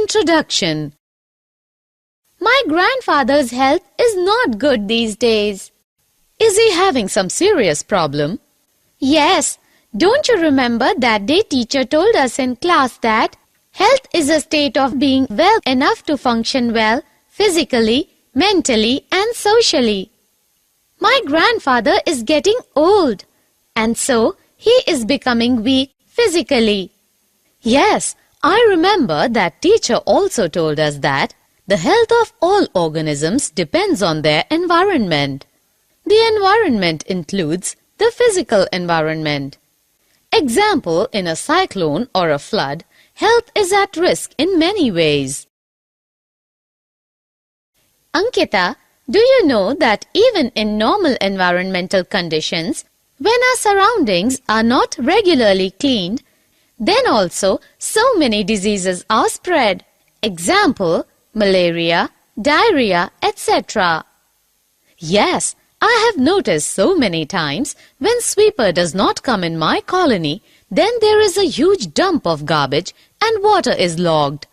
Introduction. My grandfather's health is not good these days. Is he having some serious problem? Yes. Don't you remember that day teacher told us in class that health is a state of being well enough to function well physically, mentally and socially. My grandfather is getting old and so he is becoming weak physically. Yes, I remember that teacher also told us that the health of all organisms depends on their environment. The environment includes the physical environment. Example, in a cyclone or a flood, health is at risk in many ways. Ankita, do you know that even in normal environmental conditions, when our surroundings are not regularly cleaned, then also so many diseases are spread. Example, malaria, diarrhea, etc. Yes, I have noticed so many times when sweeper does not come in my colony, then there is a huge dump of garbage and water is logged,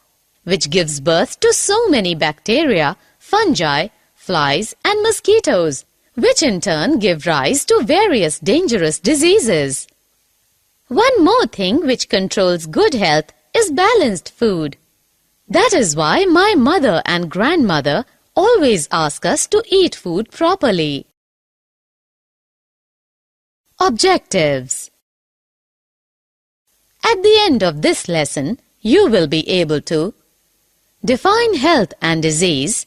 which gives birth to so many bacteria, fungi, flies and mosquitoes, which in turn give rise to various dangerous diseases. One more thing which controls good health is balanced food. That is why my mother and grandmother always ask us to eat food properly. Objectives. At the end of this lesson, you will be able to define health and disease,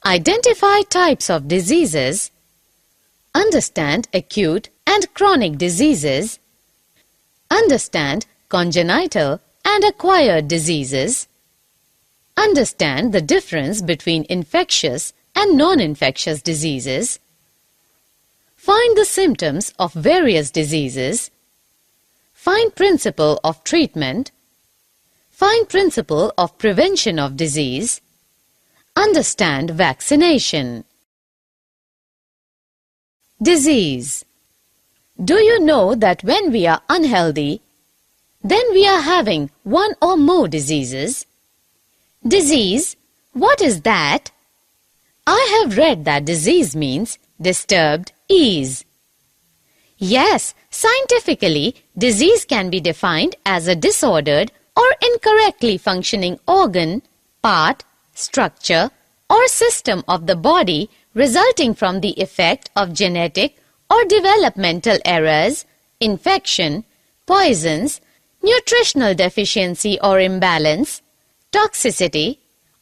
identify types of diseases, understand acute and chronic diseases, understand congenital and acquired diseases, understand the difference between infectious and non-infectious diseases, find the symptoms of various diseases, find principle of treatment, find principle of prevention of disease, understand vaccination. Disease. Do you know that when we are unhealthy, then we are having one or more diseases? Disease, what is that? I have read that disease means disturbed ease. Yes, scientifically, disease can be defined as a disordered or incorrectly functioning organ, part, structure, or system of the body resulting from the effect of genetic or developmental errors, infection, poisons, nutritional deficiency or imbalance, toxicity,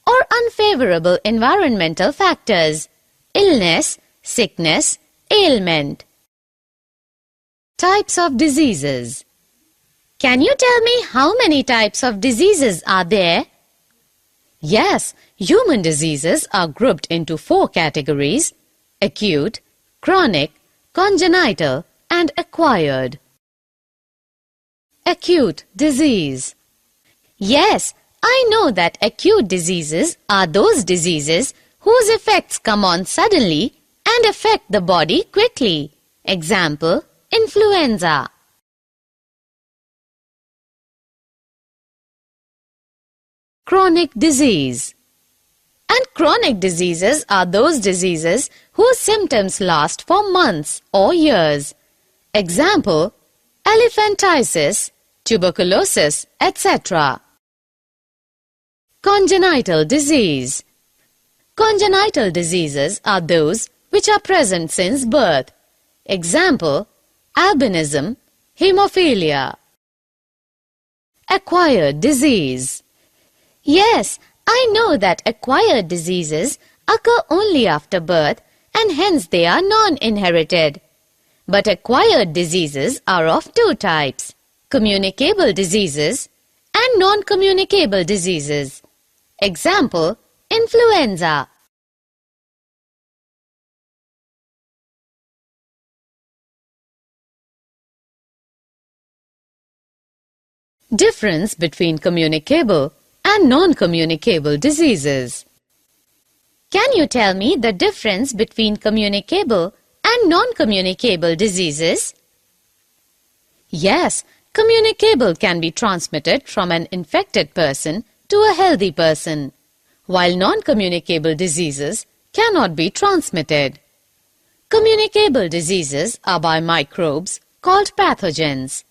or unfavorable environmental factors, illness, sickness, ailment. Types of diseases. Can you tell me how many types of diseases are there? Yes, human diseases are grouped into 4 categories: acute, chronic, congenital, and acquired. Acute disease. Yes, I know that acute diseases are those diseases whose effects come on suddenly and affect the body quickly. Example, influenza. Chronic disease. And chronic diseases are those diseases whose symptoms last for months or years. Example, elephantiasis, tuberculosis, etc. Congenital disease. Congenital diseases are those which are present since birth. Example, albinism, hemophilia. Acquired disease. Yes, I know that acquired diseases occur only after birth and hence they are non-inherited. But acquired diseases are of 2 types: communicable diseases and non-communicable diseases. Example, influenza. Difference between communicable and non-communicable diseases. Can you tell me the difference between communicable and non-communicable diseases? Yes, communicable can be transmitted from an infected person to to a healthy person, while non-communicable diseases cannot be transmitted. Communicable diseases are by microbes called pathogens.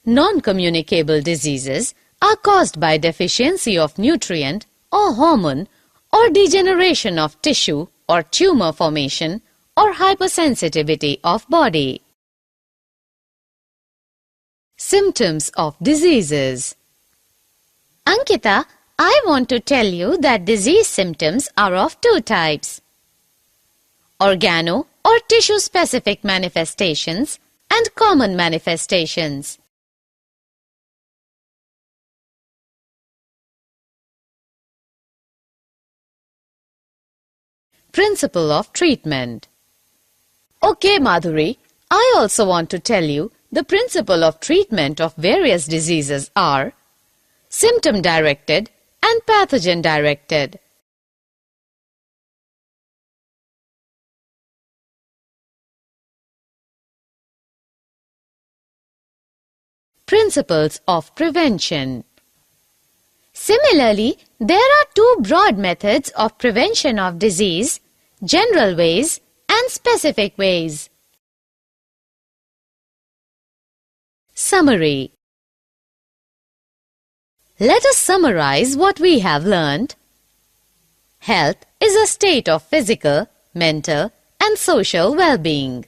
Non-communicable diseases are caused by deficiency of nutrient or hormone or degeneration of tissue or tumor formation or hypersensitivity of body. Symptoms of diseases. Ankita, I want to tell you that disease symptoms are of two types: organo or tissue-specific manifestations and common manifestations. Principle of treatment. Okay, Madhuri, I also want to tell you the principle of treatment of various diseases are symptom-directed and pathogen-directed. Principles of prevention. Similarly, there are two broad methods of prevention of disease: general ways and specific ways. Summary. Let us summarize what we have learned. Health is a state of physical, mental, and social well-being.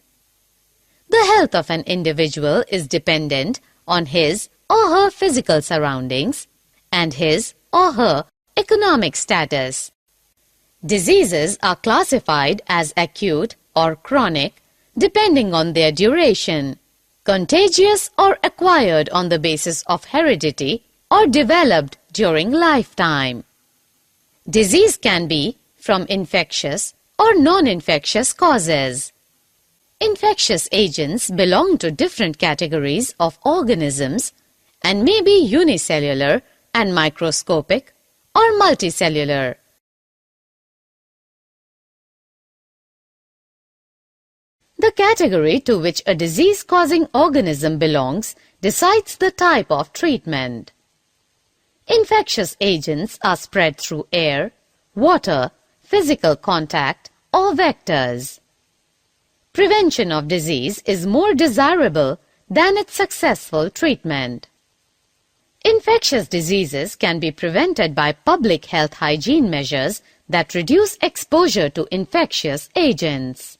The health of an individual is dependent on his or her physical surroundings and his or her economic status. Diseases are classified as acute or chronic depending on their duration, contagious or acquired on the basis of heredity, or developed during lifetime. Disease can be from infectious or non-infectious causes. Infectious agents belong to different categories of organisms and may be unicellular and microscopic or multicellular. The category to which a disease-causing organism belongs decides the type of treatment. Infectious agents are spread through air, water, physical contact, or vectors. Prevention of disease is more desirable than its successful treatment. Infectious diseases can be prevented by public health hygiene measures that reduce exposure to infectious agents.